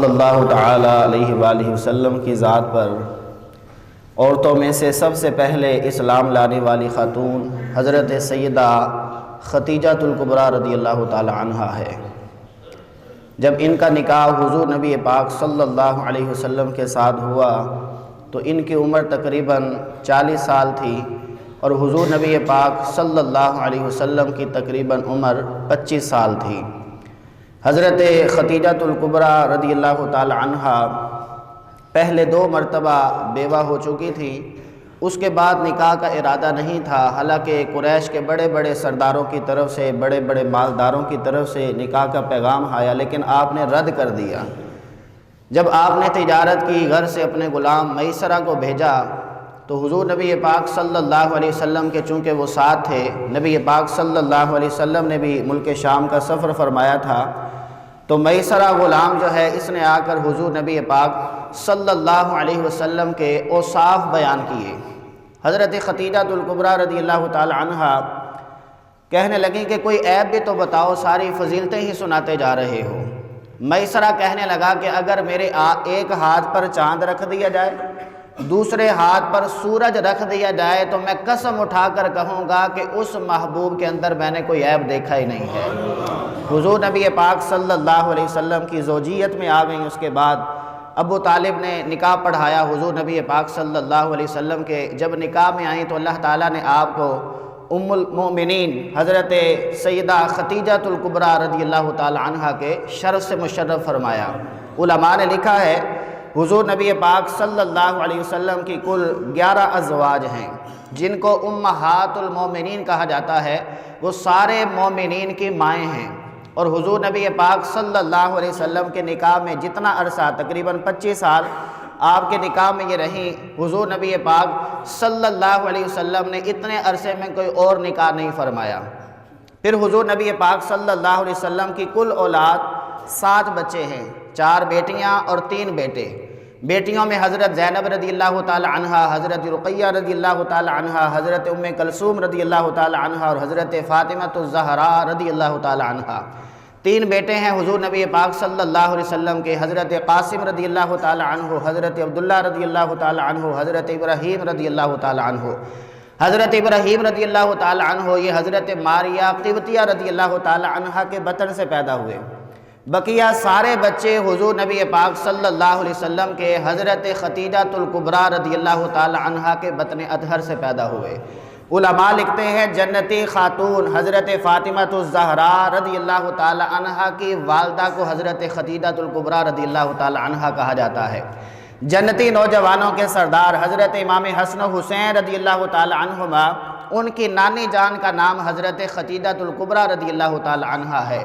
صلی اللہ تعالی علیہ وآلہ وسلم کی ذات پر عورتوں میں سے سب سے پہلے اسلام لانے والی خاتون حضرت سیدہ ختیجہ الکبریٰ رضی اللہ تعالی عنہا ہے۔ جب ان کا نکاح حضور نبی پاک صلی اللہ علیہ وسلم کے ساتھ ہوا تو ان کی عمر تقریباً 40 سال تھی اور حضور نبی پاک صلی اللہ علیہ وسلم کی تقریباً عمر 25 سال تھی۔ حضرت ختیجہ الکبریٰ رضی اللہ تعالی عنہا پہلے 2 مرتبہ بیوہ ہو چکی تھی، اس کے بعد نکاح کا ارادہ نہیں تھا، حالانکہ قریش کے بڑے بڑے سرداروں کی طرف سے، بڑے بڑے مالداروں کی طرف سے نکاح کا پیغام آیا، لیکن آپ نے رد کر دیا۔ جب آپ نے تجارت کی، گھر سے اپنے غلام میسرہ کو بھیجا تو حضور نبی پاک صلی اللہ علیہ وسلم کے چونکہ وہ ساتھ تھے، نبی پاک صلی اللہ علیہ وسلم نے بھی ملک شام کا سفر فرمایا تھا، تو میسرہ غلام جو ہے اس نے آ کر حضور نبی پاک صلی اللہ علیہ وسلم کے اوصاف بیان کیے۔ حضرت ختیجہ الکبریٰ رضی اللہ تعالی عنہا کہنے لگیں کہ کوئی عیب بھی تو بتاؤ، ساری فضیلتیں ہی سناتے جا رہے ہو۔ میسرہ کہنے لگا کہ اگر میرے ایک ہاتھ پر چاند رکھ دیا جائے، دوسرے ہاتھ پر سورج رکھ دیا جائے تو میں قسم اٹھا کر کہوں گا کہ اس محبوب کے اندر میں نے کوئی عیب دیکھا ہی نہیں ہے۔ حضور نبی پاک صلی اللہ علیہ وسلم کی زوجیت میں آ گئیں۔ اس کے بعد ابو طالب نے نکاح پڑھایا حضور نبی پاک صلی اللہ علیہ وسلم کے۔ جب نکاح میں آئیں تو اللہ تعالیٰ نے آپ کو ام المؤمنین حضرت سیدہ ختیجہ الکبریٰ رضی اللہ تعالی عنہا کے شرف سے مشرف فرمایا۔ علماء نے لکھا ہے حضور نبی پاک صلی اللہ علیہ وسلم کی کل 11 ازواج ہیں، جن کو امہات المومنین کہا جاتا ہے، وہ سارے مومنین کی مائیں ہیں۔ اور حضور نبی پاک صلی اللہ علیہ وسلم کے نکاح میں جتنا عرصہ تقریباً 25 سال آپ کے نکاح میں یہ رہیں، حضور نبی پاک صلی اللہ علیہ وسلم نے اتنے عرصے میں کوئی اور نکاح نہیں فرمایا۔ پھر حضور نبی پاک صلی اللہ علیہ وسلم کی کل اولاد 7 بچے ہیں، 4 بیٹیاں اور 3 بیٹے۔ بیٹیوں میں حضرت زینب رضی اللہ تعالی عنہا، حضرت رقیہ رضی اللہ تعالی عنہا، حضرت ام کلثوم رضی اللہ تعالی عنہا اور حضرت فاطمہ الزہراء رضی اللہ تعالی عنہا۔ 3 بیٹے ہیں حضور نبی پاک صلی اللہ علیہ وسلم کے، حضرت قاسم رضی اللہ تعالی عنہ، حضرت عبداللہ رضی اللہ تعالی عنہ، حضرت ابراہیم رضی اللہ تعالی عنہ۔ حضرت ابراہیم رضی اللہ تعالی عنہ یہ حضرت ماریہ قبطیہ رضی اللہ تعالی عنہا کے بطن سے پیدا ہوئے۔ بقیہ سارے بچے حضور نبی پاک صلی اللہ علیہ وسلم کے حضرت ختیجہ الکبریٰ رضی اللہ تعالی عنہا کے بطن اطہر سے پیدا ہوئے۔ علماء لکھتے ہیں جنتی خاتون حضرت فاطمہ الزہراء رضی اللہ تعالی عنہا کی والدہ کو حضرت ختیجہ الکبریٰ رضی اللہ تعالی عنہا کہا جاتا ہے۔ جنتی نوجوانوں کے سردار حضرت امام حسن و حسین رضی اللہ تعالی عنہما، ان کی نانی جان کا نام حضرت ختیجہ الکبریٰ رضی اللہ تعالی عنہا ہے۔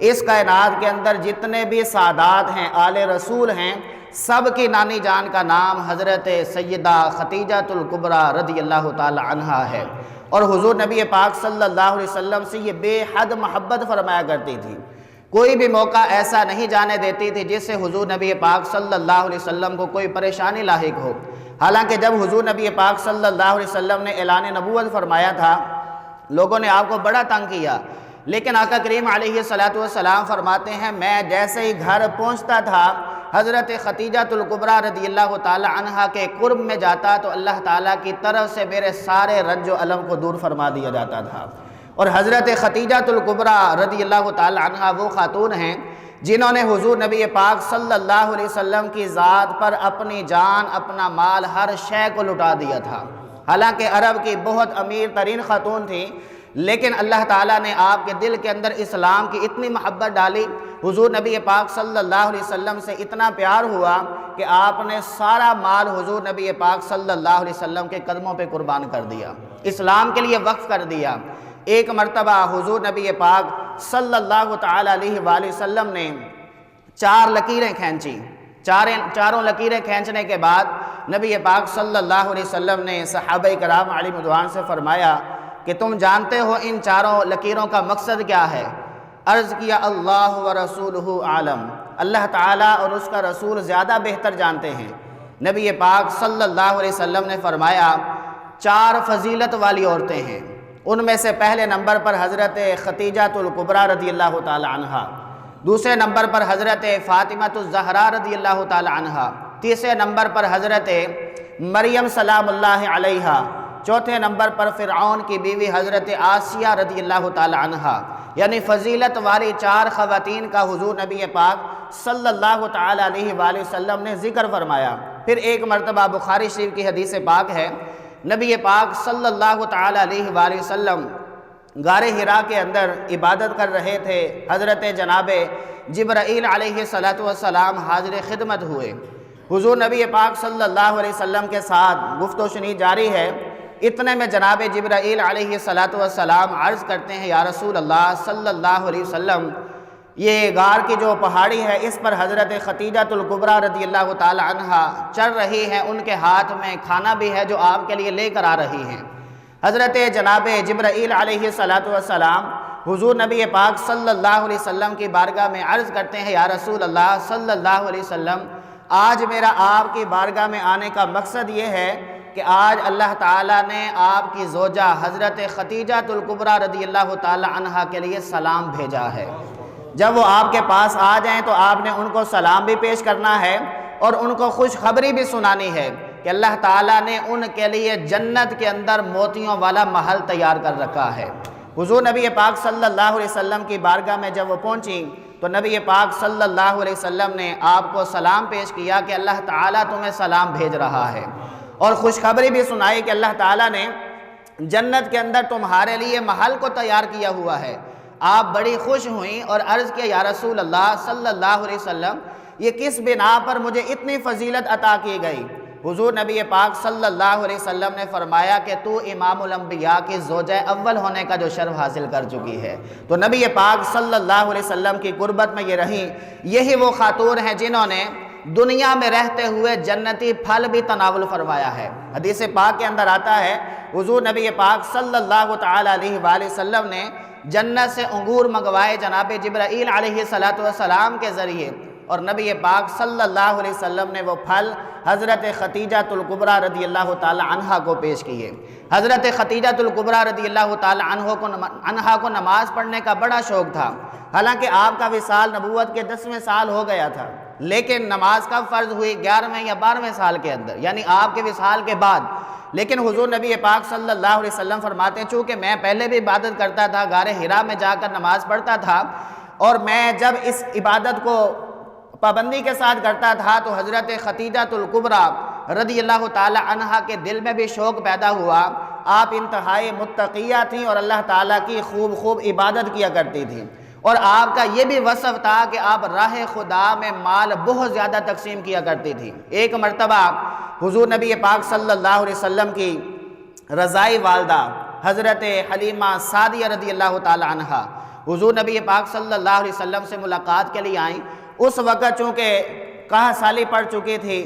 اس کائنات کے اندر جتنے بھی سادات ہیں، آل رسول ہیں، سب کی نانی جان کا نام حضرت سیدہ ختیجہ الکبریٰ رضی اللہ تعالی عنہا ہے۔ اور حضور نبی پاک صلی اللہ علیہ وسلم سے یہ بے حد محبت فرمایا کرتی تھی، کوئی بھی موقع ایسا نہیں جانے دیتی تھی جس سے حضور نبی پاک صلی اللہ علیہ وسلم کو کوئی پریشانی لاحق ہو۔ حالانکہ جب حضور نبی پاک صلی اللہ علیہ وسلم نے اعلان نبوت فرمایا تھا، لوگوں نے آپ کو بڑا تنگ کیا، لیکن آقا کریم علیہ السلام فرماتے ہیں میں جیسے ہی گھر پہنچتا تھا، حضرت ختیجہ الکبریٰ رضی اللہ تعالی عنہا کے قرب میں جاتا تو اللہ تعالیٰ کی طرف سے میرے سارے رنج و الم کو دور فرما دیا جاتا تھا۔ اور حضرت ختیجہ الکبریٰ رضی اللہ تعالی عنہا وہ خاتون ہیں جنہوں نے حضور نبی پاک صلی اللہ علیہ وسلم کی ذات پر اپنی جان، اپنا مال، ہر شے کو لٹا دیا تھا۔ حالانکہ عرب کی بہت امیر ترین خاتون تھی، لیکن اللہ تعالیٰ نے آپ کے دل کے اندر اسلام کی اتنی محبت ڈالی، حضور نبی پاک صلی اللہ علیہ وسلم سے اتنا پیار ہوا کہ آپ نے سارا مال حضور نبی پاک صلی اللہ علیہ وسلم کے قدموں پہ قربان کر دیا، اسلام کے لیے وقف کر دیا۔ ایک مرتبہ حضور نبی پاک صلی اللہ تعالی علیہ وآلہ وسلم نے 4 لکیریں کھینچی۔ چاروں لکیریں کھینچنے کے بعد نبی پاک صلی اللہ علیہ وسلم نے صحابہ کرام علیہم رضوان سے فرمایا کہ تم جانتے ہو ان 4 لکیروں کا مقصد کیا ہے؟ عرض کیا اللہ و رسولہ عالم، اللہ تعالیٰ اور اس کا رسول زیادہ بہتر جانتے ہیں۔ نبی پاک صلی اللہ علیہ وسلم نے فرمایا 4 فضیلت والی عورتیں ہیں، ان میں سے پہلے نمبر پر حضرت ختیجہ الکبریٰ رضی اللہ تعالی عنہا، دوسرے نمبر پر حضرت فاطمہ الزہرا رضی اللہ تعالی عنہا، تیسرے نمبر پر حضرت مریم سلام اللہ علیہا، چوتھے نمبر پر فرعون کی بیوی حضرت آسیہ رضی اللہ تعالی عنہا۔ یعنی فضیلت والی 4 خواتین کا حضور نبی پاک صلی اللہ تعالی علیہ وآلہ وسلم نے ذکر فرمایا۔ پھر ایک مرتبہ بخاری شریف کی حدیث پاک ہے، نبی پاک صلی اللہ تعالی علیہ وآلہ وسلم غار حرا کے اندر عبادت کر رہے تھے، حضرت جناب جبرائیل علیہ السلام حاضر خدمت ہوئے، حضور نبی پاک صلی اللہ علیہ وسلم کے ساتھ گفت و شنید جاری ہے، اتنے میں جناب جبرائیل علیہ السلام عرض کرتے ہیں یا رسول اللہ صلی اللہ علیہ وسلم، یہ غار کی جو پہاڑی ہے اس پر حضرت خدیجہ الکبریٰ رضی اللہ تعالی عنہا چل رہی ہیں، ان کے ہاتھ میں کھانا بھی ہے جو آپ کے لیے لے کر آ رہی ہیں۔ حضرت جناب جبرائیل علیہ السلام حضور نبی پاک صلی اللہ علیہ وسلم کی بارگاہ میں عرض کرتے ہیں یا رسول اللہ صلی اللہ علیہ وسلم، آج میرا آپ کی بارگاہ میں آنے کا مقصد یہ ہے کہ آج اللہ تعالیٰ نے آپ کی زوجہ حضرت خدیجہ الکبریٰ رضی اللہ تعالی عنہا کے لیے سلام بھیجا ہے، جب وہ آپ کے پاس آ جائیں تو آپ نے ان کو سلام بھی پیش کرنا ہے اور ان کو خوشخبری بھی سنانی ہے کہ اللہ تعالیٰ نے ان کے لیے جنت کے اندر موتیوں والا محل تیار کر رکھا ہے۔ حضور نبی پاک صلی اللہ علیہ وسلم کی بارگاہ میں جب وہ پہنچیں تو نبی پاک صلی اللہ علیہ وسلم نے آپ کو سلام پیش کیا کہ اللہ تعالیٰ تمہیں سلام بھیج رہا ہے، اور خوشخبری بھی سنائی کہ اللہ تعالیٰ نے جنت کے اندر تمہارے لیے محل کو تیار کیا ہوا ہے۔ آپ بڑی خوش ہوئیں اور عرض کیا یا رسول اللہ صلی اللہ علیہ وسلم، یہ کس بنا پر مجھے اتنی فضیلت عطا کی گئی؟ حضور نبی پاک صلی اللہ علیہ وسلم نے فرمایا کہ تو امام الانبیاء کی زوجہ اول ہونے کا جو شرف حاصل کر چکی ہے۔ تو نبی پاک صلی اللہ علیہ وسلم کی قربت میں یہ رہیں، یہی وہ خاتون ہیں جنہوں نے دنیا میں رہتے ہوئے جنتی پھل بھی تناول فرمایا ہے۔ حدیث پاک کے اندر آتا ہے حضور نبی پاک صلی اللہ تعالی علیہ وآلہ وسلم نے جنت سے انگور منگوائے جناب جبرائیل علیہ السلام کے ذریعے، اور نبی پاک صلی اللہ علیہ وسلم نے وہ پھل حضرت خدیجہ الکبریٰ رضی اللہ تعالی عنہا کو پیش کیے۔ حضرت خدیجہ الکبریٰ رضی اللہ تعالی عنہا کو نماز پڑھنے کا بڑا شوق تھا، حالانکہ آپ کا وصال نبوت کے 10ویں سال ہو گیا تھا، لیکن نماز کب فرض ہوئی؟ 11ویں یا 12ویں سال کے اندر، یعنی آپ کے وصال کے بعد۔ لیکن حضور نبی پاک صلی اللہ علیہ وسلم فرماتے ہیں چونکہ میں پہلے بھی عبادت کرتا تھا، غار حرا میں جا کر نماز پڑھتا تھا، اور میں جب اس عبادت کو پابندی کے ساتھ کرتا تھا تو حضرت خدیجہ الکبریٰ رضی اللہ تعالی عنہا کے دل میں بھی شوق پیدا ہوا۔ آپ انتہائی متقیہ تھیں اور اللہ تعالیٰ کی خوب عبادت کیا کرتی تھیں، اور آپ کا یہ بھی وصف تھا کہ آپ راہ خدا میں مال بہت زیادہ تقسیم کیا کرتی تھی۔ ایک مرتبہ حضور نبی پاک صلی اللہ علیہ وسلم کی رضائی والدہ حضرت حلیمہ سعدیہ رضی اللہ تعالی عنہا حضور نبی پاک صلی اللہ علیہ وسلم سے ملاقات کے لیے آئیں۔ اس وقت چونکہ کہا سالی پڑ چکی تھی،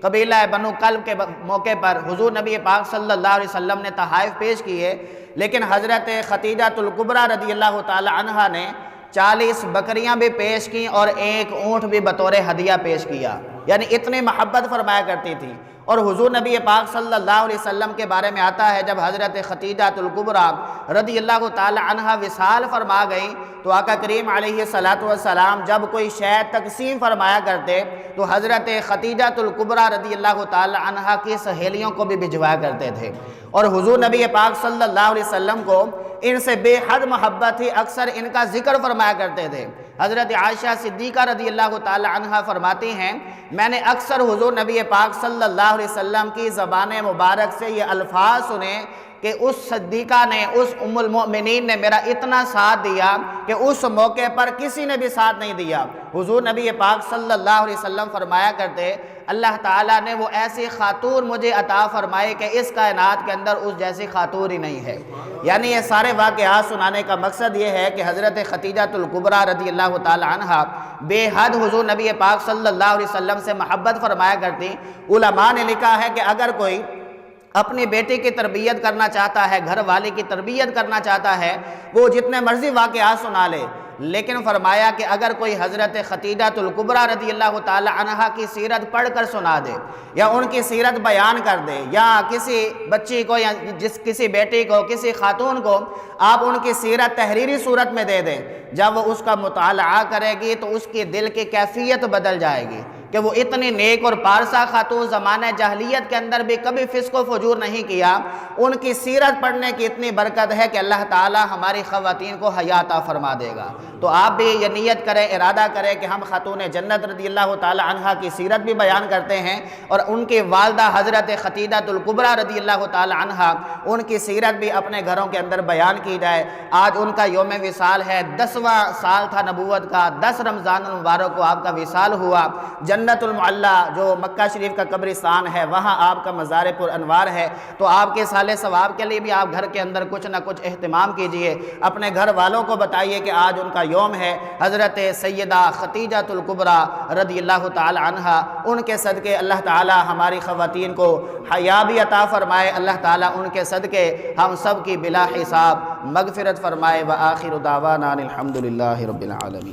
قبیلہ بنو کلب کے موقع پر حضور نبی پاک صلی اللہ علیہ وسلم نے تحائف پیش کیے، لیکن حضرت خدیجہ الکبریٰ رضی اللہ تعالی عنہا نے 40 بکریاں بھی پیش کیں اور 1 اونٹ بھی بطور ہدیہ پیش کیا، یعنی اتنی محبت فرمایا کرتی تھی۔ اور حضور نبی پاک صلی اللہ علیہ وسلم کے بارے میں آتا ہے جب حضرت خدیجہ الکبریٰ رضی اللہ تعالی عنہا وصال فرما گئی تو آقا کریم علیہ السلام جب کوئی شے تقسیم فرمایا کرتے تو حضرت خدیجہ الکبریٰ رضی اللہ تعالی عنہا کی سہیلیوں کو بھی بھجوایا کرتے تھے، اور حضور نبی پاک صلی اللہ علیہ وسلم کو ان سے بے حد محبت تھی، اکثر ان کا ذکر فرمایا کرتے تھے۔ حضرت عائشہ صدیقہ رضی اللہ تعالی عنہا فرماتی ہیں میں نے اکثر حضور نبی پاک صلی اللہ علیہ وسلم کی زبان مبارک سے یہ الفاظ سنے کہ اس صدیقہ نے، اس ام المؤمنین نے میرا اتنا ساتھ دیا کہ اس موقع پر کسی نے بھی ساتھ نہیں دیا۔ حضور نبی پاک صلی اللہ علیہ وسلم فرمایا کرتے اللہ تعالیٰ نے وہ ایسی خاتون مجھے عطا فرمائے کہ اس کائنات کے اندر اس جیسی خاتون ہی نہیں ہے۔ یعنی یہ سارے واقعات سنانے کا مقصد یہ ہے کہ حضرت خدیجہ الکبریٰ رضی اللہ تعالی عنہا بے حد حضور نبی پاک صلی اللہ علیہ وسلم سے محبت فرمایا کرتی۔ علماء نے لکھا ہے کہ اگر کوئی اپنی بیٹی کی تربیت کرنا چاہتا ہے، گھر والے کی تربیت کرنا چاہتا ہے، وہ جتنے مرضی واقعات سنا لے، لیکن فرمایا کہ اگر کوئی حضرت خدیجہ الکبریٰ رضی اللہ تعالی عنہا کی سیرت پڑھ کر سنا دے یا ان کی سیرت بیان کر دے، یا کسی بچی کو یا کسی بیٹی کو، کسی خاتون کو آپ ان کی سیرت تحریری صورت میں دے دیں، جب وہ اس کا مطالعہ کرے گی تو اس کی دل کی کیفیت بدل جائے گی کہ وہ اتنی نیک اور پارسا خاتون زمانہ جاہلیت کے اندر بھی کبھی فسق و فجور نہیں کیا، ان کی سیرت پڑھنے کی اتنی برکت ہے کہ اللہ تعالی ہماری خواتین کو حیا عطا فرما دے گا۔ تو آپ بھی یہ نیت کریں، ارادہ کریں کہ ہم خاتون جنت رضی اللہ تعالی عنہا کی سیرت بھی بیان کرتے ہیں، اور ان کی والدہ حضرت خدیجہ الکبریٰ رضی اللہ تعالی عنہا ان کی سیرت بھی اپنے گھروں کے اندر بیان کی جائے۔ آج ان کا یوم وصال ہے، 10واں سال تھا نبوت کا، 10 رمضان المبارک کو آپ کا وصال ہوا۔ جنت المعلی جو مکہ شریف کا قبرستان ہے، وہاں آپ کا مزار پر انوار ہے، تو آپ کے سال ثواب کے لیے بھی آپ گھر کے اندر کچھ نہ کچھ اہتمام کیجئے، اپنے گھر والوں کو بتائیے کہ آج ان کا یوم ہے۔ حضرت سیدہ خدیجہ الکبریٰ رضی اللہ تعالی عنہا، ان کے صدقے اللہ تعالی ہماری خواتین کو حیا بھی عطا فرمائے، اللہ تعالی ان کے صدقے ہم سب کی بلا حساب مغفرت فرمائے۔ وآخر دعوانا الحمدللہ رب العالمین۔